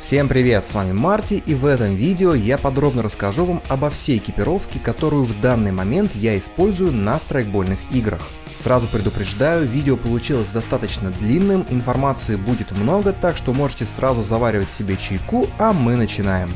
Всем привет, с вами Марти, и в этом видео я подробно расскажу вам обо всей экипировке, которую в данный момент я использую на страйкбольных играх. Сразу предупреждаю, видео получилось достаточно длинным, информации будет много, так что можете сразу заваривать себе чайку, а мы начинаем.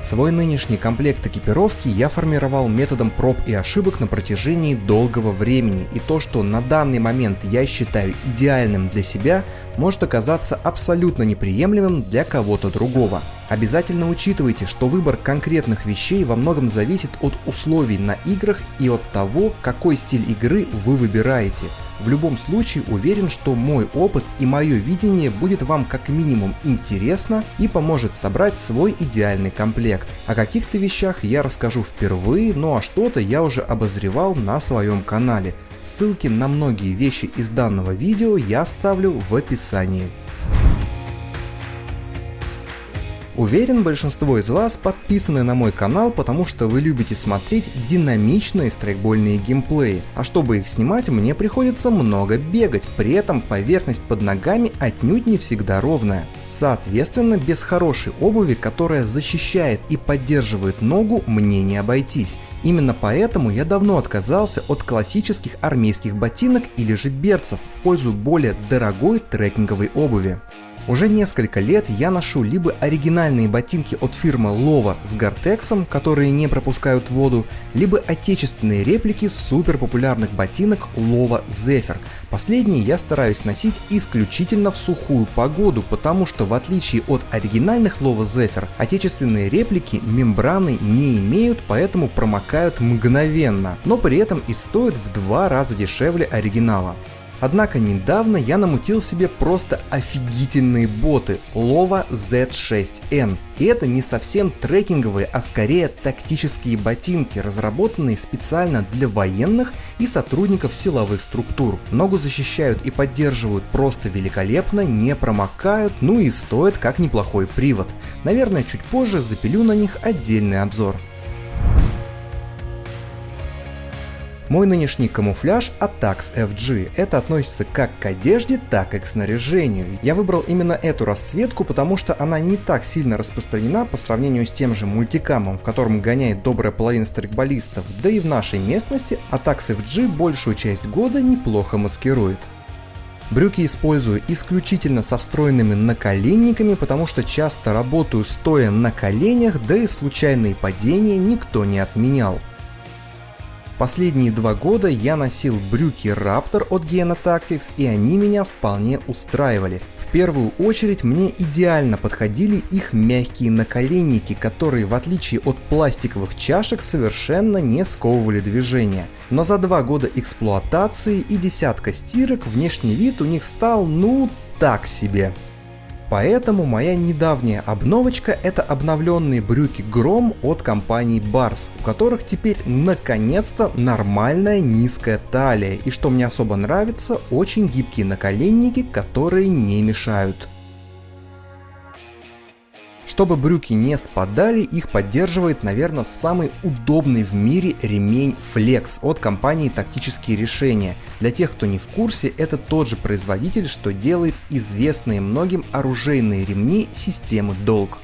Свой нынешний комплект экипировки я формировал методом проб и ошибок на протяжении долгого времени, и то, что на данный момент я считаю идеальным для себя, может оказаться абсолютно неприемлемым для кого-то другого. Обязательно учитывайте, что выбор конкретных вещей во многом зависит от условий на играх и от того, какой стиль игры вы выбираете. В любом случае уверен, что мой опыт и мое видение будет вам как минимум интересно и поможет собрать свой идеальный комплект. О каких-то вещах я расскажу впервые, ну а что-то я уже обозревал на своем канале. Ссылки на многие вещи из данного видео я оставлю в описании. Уверен, большинство из вас подписаны на мой канал, потому что вы любите смотреть динамичные страйкбольные геймплеи, а чтобы их снимать, мне приходится много бегать, при этом поверхность под ногами отнюдь не всегда ровная. Соответственно, без хорошей обуви, которая защищает и поддерживает ногу, мне не обойтись. Именно поэтому я давно отказался от классических армейских ботинок или же берцев в пользу более дорогой трекинговой обуви. Уже несколько лет я ношу либо оригинальные ботинки от фирмы Lova с Gore-Tex, которые не пропускают воду, либо отечественные реплики супер популярных ботинок Lova Zephyr. Последние я стараюсь носить исключительно в сухую погоду, потому что в отличие от оригинальных Lova Zephyr, отечественные реплики мембраны не имеют, поэтому промокают мгновенно, но при этом и стоят в 2 раза дешевле оригинала. Однако недавно я намутил себе просто офигительные боты Lova Z6N. И это не совсем трекинговые, а скорее тактические ботинки, разработанные специально для военных и сотрудников силовых структур. Ногу защищают и поддерживают просто великолепно, не промокают, ну и стоят как неплохой привод. Наверное, чуть позже запилю на них отдельный обзор. Мой нынешний камуфляж Atax FG. Это относится как к одежде, так и к снаряжению. Я выбрал именно эту расцветку, потому что она не так сильно распространена по сравнению с тем же мультикамом, в котором гоняет добрая половина страйкболистов, да и в нашей местности Atax FG большую часть года неплохо маскирует. Брюки использую исключительно со встроенными наколенниками, потому что часто работаю стоя на коленях, да и случайные падения никто не отменял. Последние 2 года я носил брюки Raptor от Gena Tactics, и они меня вполне устраивали. В первую очередь мне идеально подходили их мягкие наколенники, которые в отличие от пластиковых чашек совершенно не сковывали движение. Но за 2 года эксплуатации и десятка стирок внешний вид у них стал так себе. Поэтому моя недавняя обновочка — это обновленные брюки Grom от компании Bars, у которых теперь наконец-то нормальная низкая талия, и что мне особо нравится, очень гибкие наколенники, которые не мешают. Чтобы брюки не спадали, их поддерживает, наверное, самый удобный в мире ремень Flex от компании Тактические решения. Для тех, кто не в курсе, это тот же производитель, что делает известные многим оружейные ремни системы Dolg.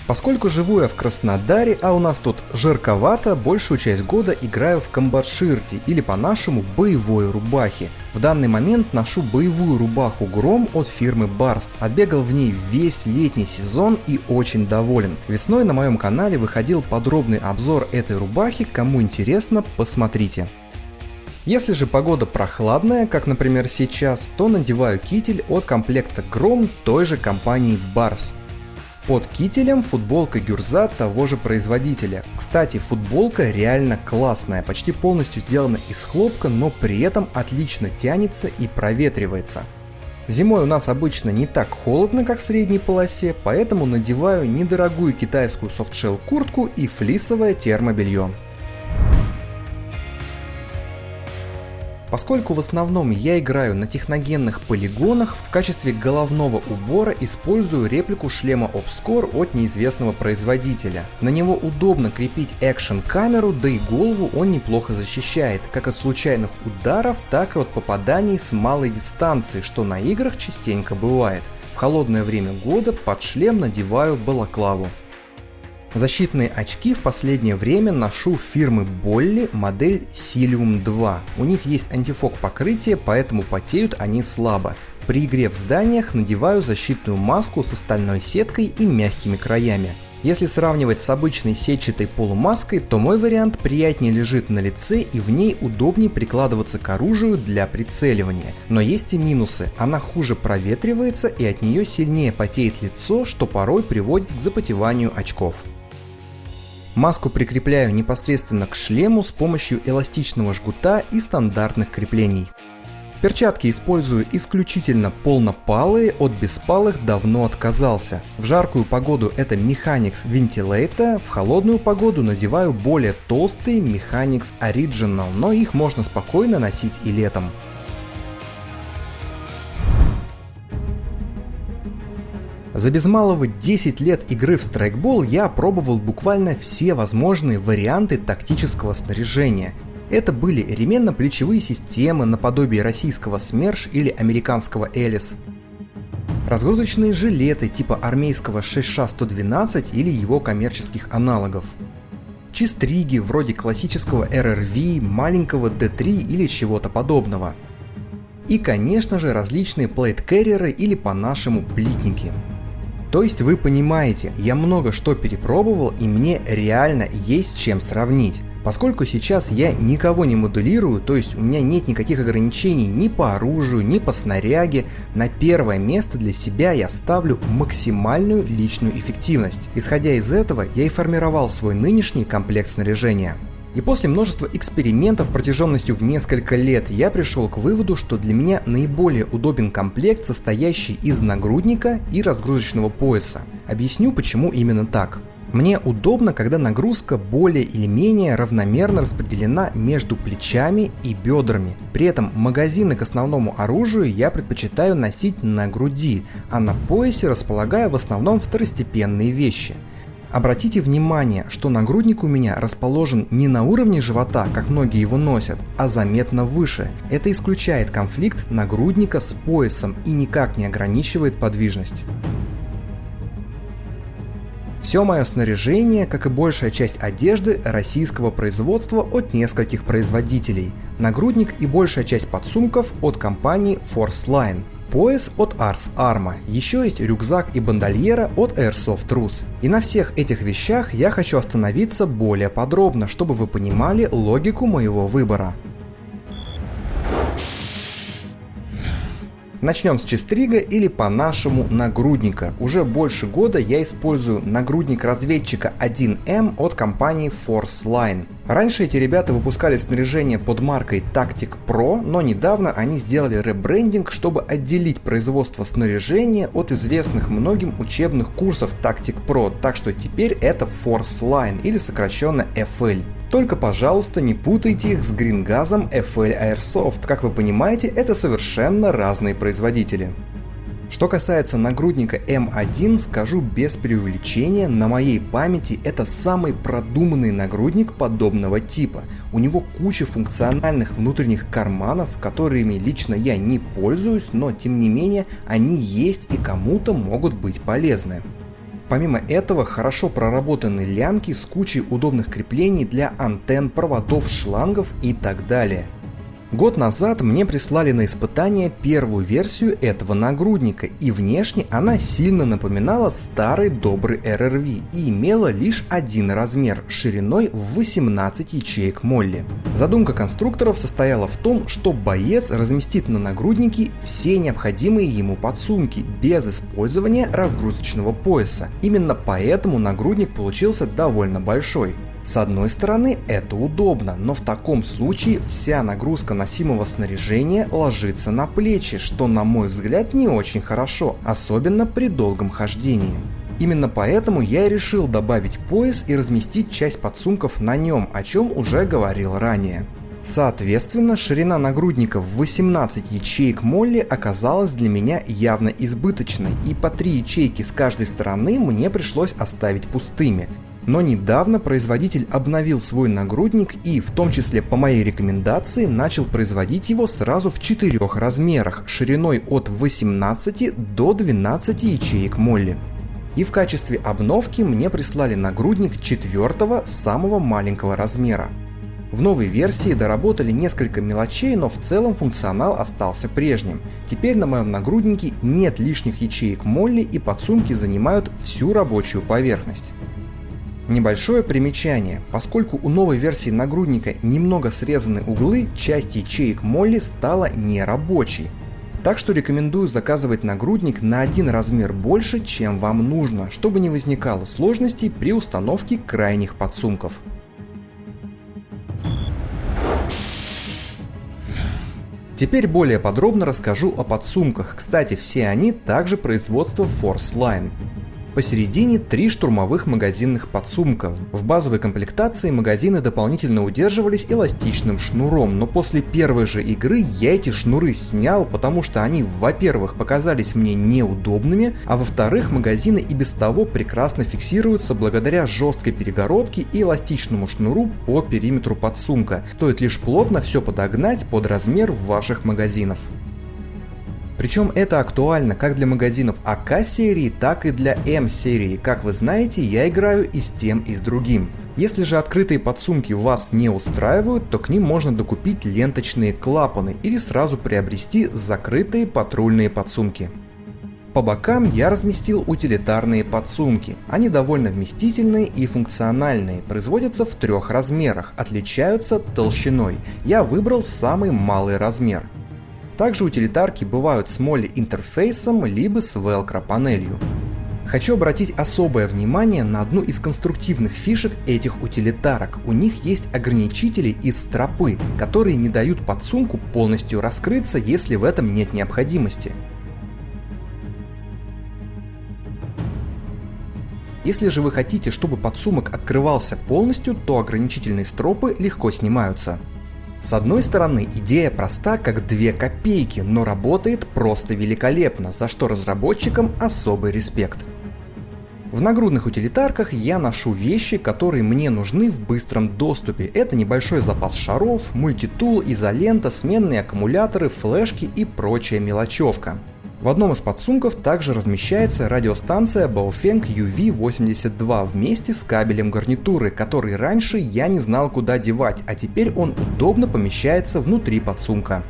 Поскольку живу я в Краснодаре, а у нас тут жарковато, большую часть года играю в комбат-ширте, или по-нашему боевой рубахе. В данный момент ношу боевую рубаху Grom от фирмы Bars. Отбегал в ней весь летний сезон и очень доволен. Весной на моем канале выходил подробный обзор этой рубахи, кому интересно, посмотрите. Если же погода прохладная, как например сейчас, то надеваю китель от комплекта Grom той же компании Bars. Под кителем футболка Гюрза того же производителя. Кстати, футболка реально классная, почти полностью сделана из хлопка, но при этом отлично тянется и проветривается. Зимой у нас обычно не так холодно, как в средней полосе, поэтому надеваю недорогую китайскую софтшелл куртку и флисовое термобелье. Поскольку в основном я играю на техногенных полигонах, в качестве головного убора использую реплику шлема Obscore от неизвестного производителя. На него удобно крепить экшн-камеру, да и голову он неплохо защищает, как от случайных ударов, так и от попаданий с малой дистанции, что на играх частенько бывает. В холодное время года под шлем надеваю балаклаву. Защитные очки в последнее время ношу фирмы Bolly, модель Cilium 2. У них есть антифог покрытие, поэтому потеют они слабо. При игре в зданиях надеваю защитную маску с стальной сеткой и мягкими краями. Если сравнивать с обычной сетчатой полумаской, то мой вариант приятнее лежит на лице и в ней удобнее прикладываться к оружию для прицеливания. Но есть и минусы. Она хуже проветривается и от нее сильнее потеет лицо, что порой приводит к запотеванию очков. Маску прикрепляю непосредственно к шлему с помощью эластичного жгута и стандартных креплений. Перчатки использую исключительно полнопалые, от беспалых давно отказался. В жаркую погоду это Mechanics Ventilate, в холодную погоду надеваю более толстые Mechanics Original, но их можно спокойно носить и летом. За без малого 10 лет игры в страйкбол я пробовал буквально все возможные варианты тактического снаряжения. Это были ременно-плечевые системы наподобие российского СМЕРШ или американского Элис, разгрузочные жилеты типа армейского 6Ш-112 или его коммерческих аналогов, чистриги вроде классического РРВ, маленького Д3 или чего-то подобного. И, конечно же, различные плейт-керреры или по-нашему плитники. То есть вы понимаете, я много что перепробовал и мне реально есть чем сравнить. Поскольку сейчас я никого не модулирую, то есть у меня нет никаких ограничений ни по оружию, ни по снаряге, на первое место для себя я ставлю максимальную личную эффективность. Исходя из этого, я и формировал свой нынешний комплект снаряжения. И после множества экспериментов протяженностью в несколько лет я пришел к выводу, что для меня наиболее удобен комплект, состоящий из нагрудника и разгрузочного пояса. Объясню, почему именно так. Мне удобно, когда нагрузка более или менее равномерно распределена между плечами и бедрами. При этом магазины к основному оружию я предпочитаю носить на груди, а на поясе располагаю в основном второстепенные вещи. Обратите внимание, что нагрудник у меня расположен не на уровне живота, как многие его носят, а заметно выше. Это исключает конфликт нагрудника с поясом и никак не ограничивает подвижность. Все мое снаряжение, как и большая часть одежды, российского производства от нескольких производителей. Нагрудник и большая часть подсумков от компании Force Line. Пояс от Ars Arma, еще есть рюкзак и бандольера от Airsoft Rus. И на всех этих вещах я хочу остановиться более подробно, чтобы вы понимали логику моего выбора. Начнем с чистрига или по-нашему нагрудника. Уже больше года я использую нагрудник разведчика 1М от компании Force Line. Раньше эти ребята выпускали снаряжение под маркой Tactic Pro, но недавно они сделали ребрендинг, чтобы отделить производство снаряжения от известных многим учебных курсов Tactic Pro, так что теперь это Force Line или сокращенно FL. Только, пожалуйста, не путайте их с Грингазом FL Airsoft, как вы понимаете, это совершенно разные производители. Что касается нагрудника М1, скажу без преувеличения, на моей памяти это самый продуманный нагрудник подобного типа. У него куча функциональных внутренних карманов, которыми лично я не пользуюсь, но тем не менее они есть и кому-то могут быть полезны. Помимо этого, хорошо проработаны лямки с кучей удобных креплений для антенн, проводов, шлангов и так далее. Год назад мне прислали на испытание первую версию этого нагрудника, и внешне она сильно напоминала старый добрый РРВ и имела лишь один размер, шириной в 18 ячеек молли. Задумка конструкторов состояла в том, что боец разместит на нагруднике все необходимые ему подсумки, без использования разгрузочного пояса. Именно поэтому нагрудник получился довольно большой. С одной стороны, это удобно, но в таком случае вся нагрузка носимого снаряжения ложится на плечи, что, на мой взгляд, не очень хорошо, особенно при долгом хождении. Именно поэтому я и решил добавить пояс и разместить часть подсумков на нем, о чем уже говорил ранее. Соответственно, ширина нагрудника в 18 ячеек молли оказалась для меня явно избыточной, и по 3 ячейки с каждой стороны мне пришлось оставить пустыми. Но недавно производитель обновил свой нагрудник и, в том числе по моей рекомендации, начал производить его сразу в 4 размерах, шириной от 18 до 12 ячеек молли. И в качестве обновки мне прислали нагрудник 4-го, самого маленького размера. В новой версии доработали несколько мелочей, но в целом функционал остался прежним. Теперь на моем нагруднике нет лишних ячеек молли и подсумки занимают всю рабочую поверхность. Небольшое примечание. Поскольку у новой версии нагрудника немного срезаны углы, часть ячеек молли стала нерабочей. Так что рекомендую заказывать нагрудник на 1 размер больше, чем вам нужно, чтобы не возникало сложностей при установке крайних подсумков. Теперь более подробно расскажу о подсумках. Кстати, все они также производства Force Line. Посередине 3 штурмовых магазинных подсумка. В базовой комплектации магазины дополнительно удерживались эластичным шнуром, но после первой же игры я эти шнуры снял, потому что они, во-первых, показались мне неудобными, а во-вторых, магазины и без того прекрасно фиксируются благодаря жесткой перегородке и эластичному шнуру по периметру подсумка. Стоит лишь плотно все подогнать под размер ваших магазинов. Причем это актуально как для магазинов АК-серии, так и для М-серии. Как вы знаете, я играю и с тем, и с другим. Если же открытые подсумки вас не устраивают, то к ним можно докупить ленточные клапаны или сразу приобрести закрытые патрульные подсумки. По бокам я разместил утилитарные подсумки. Они довольно вместительные и функциональные, производятся в 3 размерах, отличаются толщиной. Я выбрал самый малый размер. Также утилитарки бывают с молли-интерфейсом либо с велкро-панелью. Хочу обратить особое внимание на одну из конструктивных фишек этих утилитарок. У них есть ограничители из стропы, которые не дают подсумку полностью раскрыться, если в этом нет необходимости. Если же вы хотите, чтобы подсумок открывался полностью, то ограничительные стропы легко снимаются. С одной стороны, идея проста как 2 копейки, но работает просто великолепно, за что разработчикам особый респект. В нагрудных утилитарках я ношу вещи, которые мне нужны в быстром доступе. Это небольшой запас шаров, мультитул, изолента, сменные аккумуляторы, флешки и прочая мелочевка. В одном из подсумков также размещается радиостанция Baofeng UV82 вместе с кабелем гарнитуры, который раньше я не знал, куда девать, а теперь он удобно помещается внутри подсумка.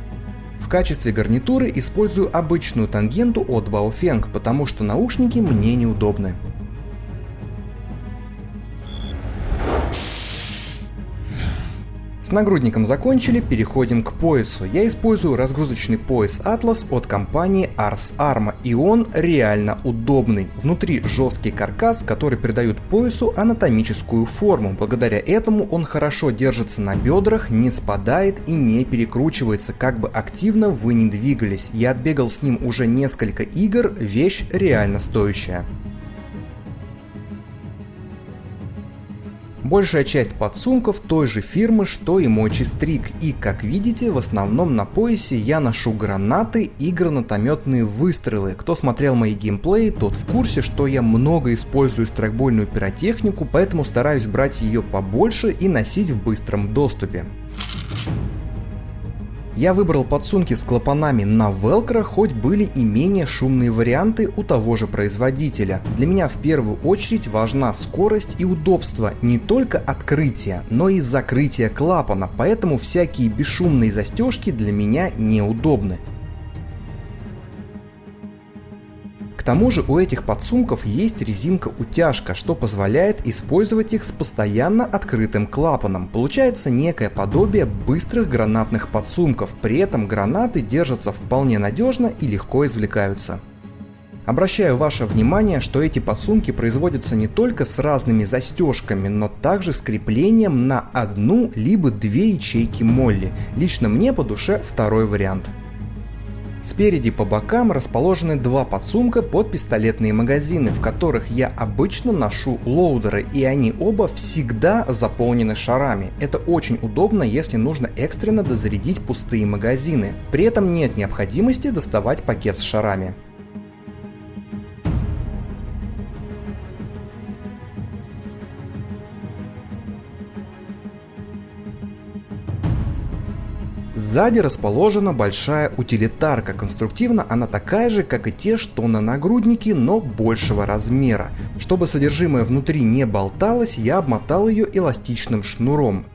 В качестве гарнитуры использую обычную тангенту от Baofeng, потому что наушники мне неудобны. С нагрудником закончили, переходим к поясу. Я использую разгрузочный пояс Atlas от компании Ars Arma, и он реально удобный. Внутри жесткий каркас, который придает поясу анатомическую форму. Благодаря этому он хорошо держится на бедрах, не спадает и не перекручивается, как бы активно вы ни двигались. Я отбегал с ним уже несколько игр, вещь реально стоящая. Большая часть подсумков той же фирмы, что и мой чистрик, и, как видите, в основном на поясе я ношу гранаты и гранатометные выстрелы. Кто смотрел мои геймплеи, тот в курсе, что я много использую страйкбольную пиротехнику, поэтому стараюсь брать ее побольше и носить в быстром доступе. Я выбрал подсумки с клапанами на велкро, хоть были и менее шумные варианты у того же производителя. Для меня в первую очередь важна скорость и удобство не только открытия, но и закрытия клапана, поэтому всякие бесшумные застежки для меня неудобны. К тому же у этих подсумков есть резинка-утяжка, что позволяет использовать их с постоянно открытым клапаном. Получается некое подобие быстрых гранатных подсумков, при этом гранаты держатся вполне надежно и легко извлекаются. Обращаю ваше внимание, что эти подсумки производятся не только с разными застежками, но также с креплением на 1 либо 2 ячейки молли. Лично мне по душе второй вариант. Спереди по бокам расположены два подсумка под пистолетные магазины, в которых я обычно ношу лоудеры, и они оба всегда заполнены шарами. Это очень удобно, если нужно экстренно дозарядить пустые магазины. При этом нет необходимости доставать пакет с шарами. Сзади расположена большая утилитарка. Конструктивно она такая же, как и те, что на нагруднике, но большего размера. Чтобы содержимое внутри не болталось, я обмотал ее эластичным шнуром.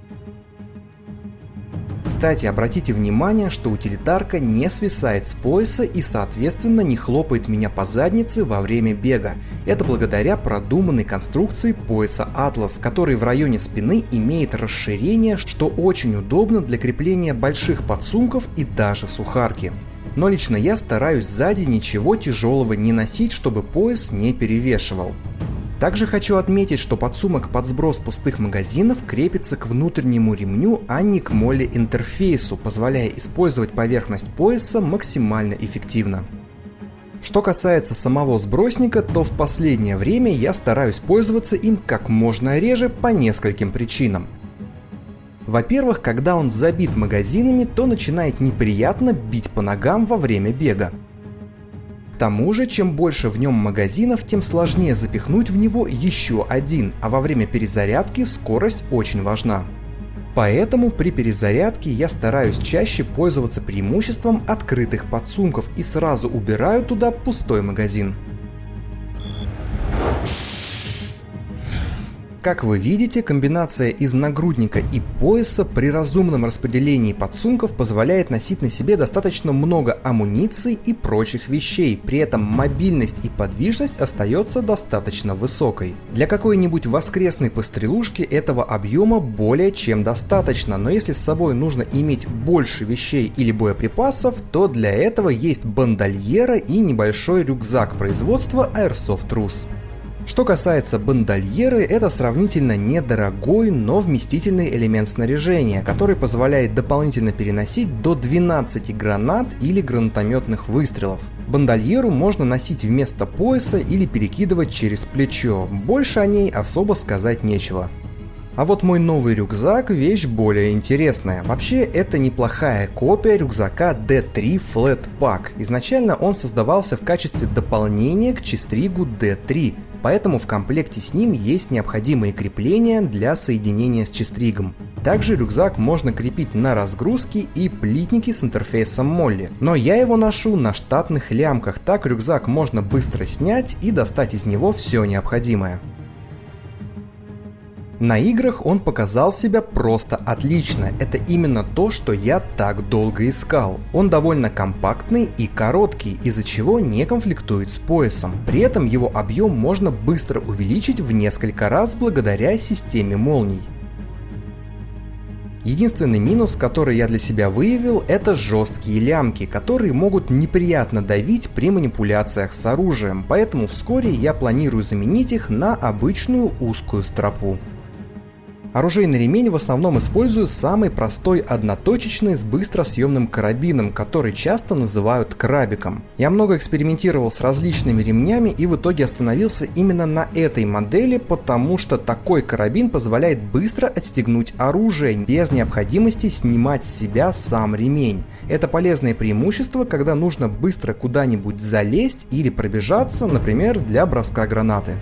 Кстати, обратите внимание, что утилитарка не свисает с пояса и, соответственно, не хлопает меня по заднице во время бега. Это благодаря продуманной конструкции пояса Atlas, который в районе спины имеет расширение, что очень удобно для крепления больших подсумков и даже сухарки. Но лично я стараюсь сзади ничего тяжелого не носить, чтобы пояс не перевешивал. Также хочу отметить, что подсумок под сброс пустых магазинов крепится к внутреннему ремню, а не к молли-интерфейсу, позволяя использовать поверхность пояса максимально эффективно. Что касается самого сбросника, то в последнее время я стараюсь пользоваться им как можно реже по нескольким причинам. Во-первых, когда он забит магазинами, то начинает неприятно бить по ногам во время бега. К тому же, чем больше в нем магазинов, тем сложнее запихнуть в него еще один, а во время перезарядки скорость очень важна. Поэтому при перезарядке я стараюсь чаще пользоваться преимуществом открытых подсумков и сразу убираю туда пустой магазин. Как вы видите, комбинация из нагрудника и пояса при разумном распределении подсумков позволяет носить на себе достаточно много амуниции и прочих вещей, при этом мобильность и подвижность остается достаточно высокой. Для какой-нибудь воскресной пострелушки этого объема более чем достаточно, но если с собой нужно иметь больше вещей или боеприпасов, то для этого есть бандольера и небольшой рюкзак производства Airsoft Rus. Что касается бандольеры, это сравнительно недорогой, но вместительный элемент снаряжения, который позволяет дополнительно переносить до 12 гранат или гранатометных выстрелов. Бандольеру можно носить вместо пояса или перекидывать через плечо, больше о ней особо сказать нечего. А вот мой новый рюкзак – вещь более интересная. Вообще, это неплохая копия рюкзака D3 Flat Pack. Изначально он создавался в качестве дополнения к Честригу D3, поэтому в комплекте с ним есть необходимые крепления для соединения с Честригом. Также рюкзак можно крепить на разгрузки и плитники с интерфейсом Молли. Но я его ношу на штатных лямках, так рюкзак можно быстро снять и достать из него все необходимое. На играх он показал себя просто отлично, это именно то, что я так долго искал. Он довольно компактный и короткий, из-за чего не конфликтует с поясом. При этом его объем можно быстро увеличить в несколько раз благодаря системе молний. Единственный минус, который я для себя выявил, это жесткие лямки, которые могут неприятно давить при манипуляциях с оружием, поэтому вскоре я планирую заменить их на обычную узкую стропу. Оружейный ремень в основном использую самый простой одноточечный с быстросъемным карабином, который часто называют крабиком. Я много экспериментировал с различными ремнями и в итоге остановился именно на этой модели, потому что такой карабин позволяет быстро отстегнуть оружие без необходимости снимать с себя сам ремень. Это полезное преимущество, когда нужно быстро куда-нибудь залезть или пробежаться, например, для броска гранаты.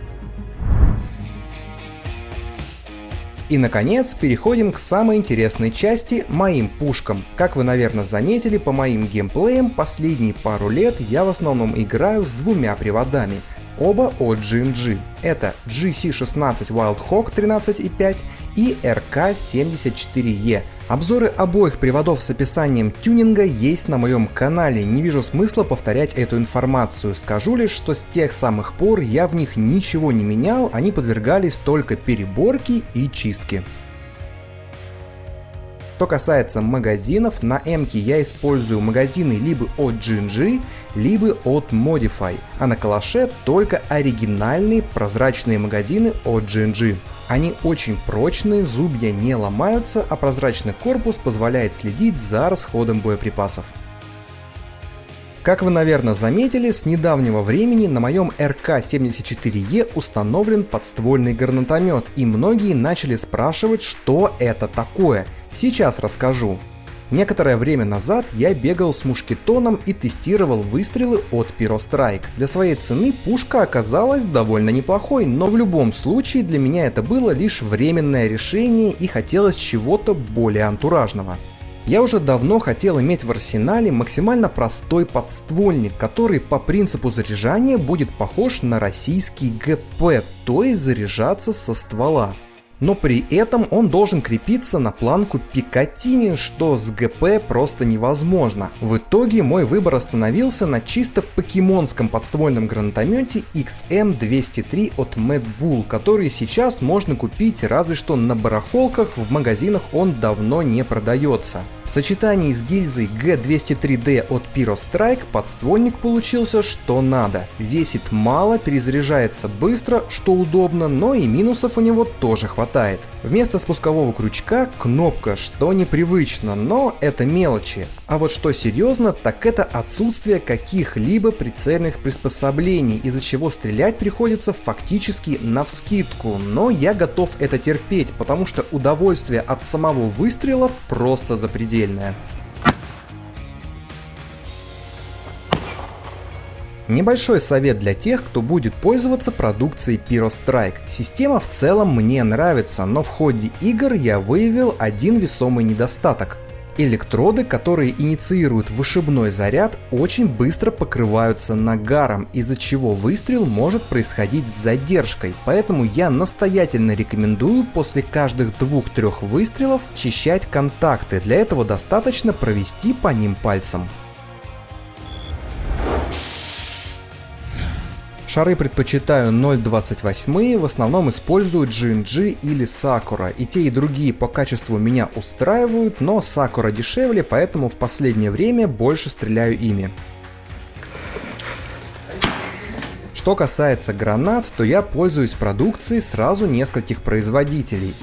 И наконец, переходим к самой интересной части – моим пушкам. Как вы, наверное, заметили по моим геймплеям, последние пару лет я в основном играю с двумя приводами. Оба от G&G. Это GC16 Wild Hawk 13.5 и RK74E. Обзоры обоих приводов с описанием тюнинга есть на моем канале, не вижу смысла повторять эту информацию, скажу лишь, что с тех самых пор я в них ничего не менял, они подвергались только переборке и чистке. Что касается магазинов, на М-ке я использую магазины либо от G&G, либо от Modify, а на калаше только оригинальные прозрачные магазины от G&G. Они очень прочные, зубья не ломаются, а прозрачный корпус позволяет следить за расходом боеприпасов. Как вы, наверное, заметили, с недавнего времени на моем РК-74Е установлен подствольный гранатомет, и многие начали спрашивать, что это такое. Сейчас расскажу. Некоторое время назад я бегал с мушкетоном и тестировал выстрелы от Pyrostrike. Для своей цены пушка оказалась довольно неплохой, но в любом случае для меня это было лишь временное решение и хотелось чего-то более антуражного. Я уже давно хотел иметь в арсенале максимально простой подствольник, который по принципу заряжания будет похож на российский ГП, то есть заряжаться со ствола. Но при этом он должен крепиться на планку Пикатини, что с ГП просто невозможно. В итоге мой выбор остановился на чисто покемонском подствольном гранатомете XM203 от Mad Bull, который сейчас можно купить разве что на барахолках, в магазинах он давно не продается. В сочетании с гильзой G203D от Pyrostrike подствольник получился что надо. Весит мало, перезаряжается быстро, что удобно, но и минусов у него тоже хватает. Вместо спускового крючка кнопка, что непривычно, но это мелочи. А вот что серьезно, так это отсутствие каких-либо прицельных приспособлений, из-за чего стрелять приходится фактически навскидку. Но я готов это терпеть, потому что удовольствие от самого выстрела просто запредельное. Небольшой совет для тех, кто будет пользоваться продукцией Pyrostrike. Система в целом мне нравится, но в ходе игр я выявил один весомый недостаток. Электроды, которые инициируют вышибной заряд, очень быстро покрываются нагаром, из-за чего выстрел может происходить с задержкой, поэтому я настоятельно рекомендую после каждых 2-3 выстрелов чищать контакты, для этого достаточно провести по ним пальцем. Шары предпочитаю 0.28, в основном использую G&G или Sakura, и те и другие по качеству меня устраивают, но Sakura дешевле, поэтому в последнее время больше стреляю ими. Что касается гранат, то я пользуюсь продукцией сразу нескольких производителей.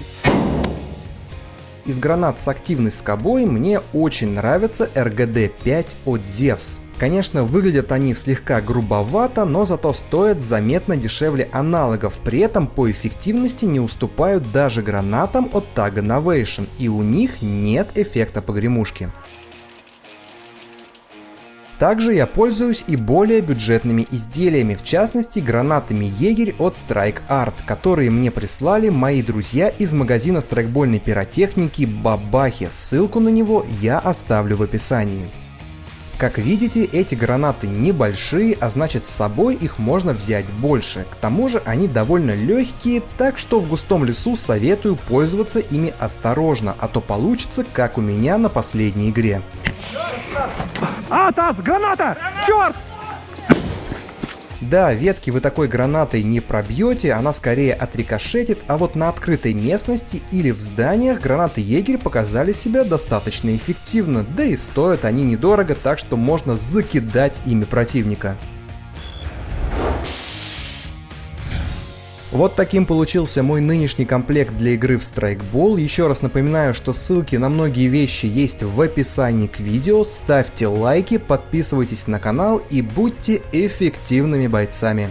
Из гранат с активной скобой мне очень нравится RGD-5 от Zevs. Конечно, выглядят они слегка грубовато, но зато стоят заметно дешевле аналогов, при этом по эффективности не уступают даже гранатам от Tag Innovation, и у них нет эффекта погремушки. Также я пользуюсь и более бюджетными изделиями, в частности гранатами Егерь от Strike Art, которые мне прислали мои друзья из магазина страйкбольной пиротехники Бабахи, ссылку на него я оставлю в описании. Как видите, эти гранаты небольшие, а значит с собой их можно взять больше. К тому же они довольно легкие, так что в густом лесу советую пользоваться ими осторожно, а то получится как у меня на последней игре. Атас, граната! Черт! Да, ветки вы такой гранатой не пробьете, она скорее отрикошетит, а вот на открытой местности или в зданиях гранаты Егерь показали себя достаточно эффективно, да и стоят они недорого, так что можно закидать ими противника. Вот таким получился мой нынешний комплект для игры в Страйкбол. Еще раз напоминаю, что ссылки на многие вещи есть в описании к видео. Ставьте лайки, подписывайтесь на канал и будьте эффективными бойцами.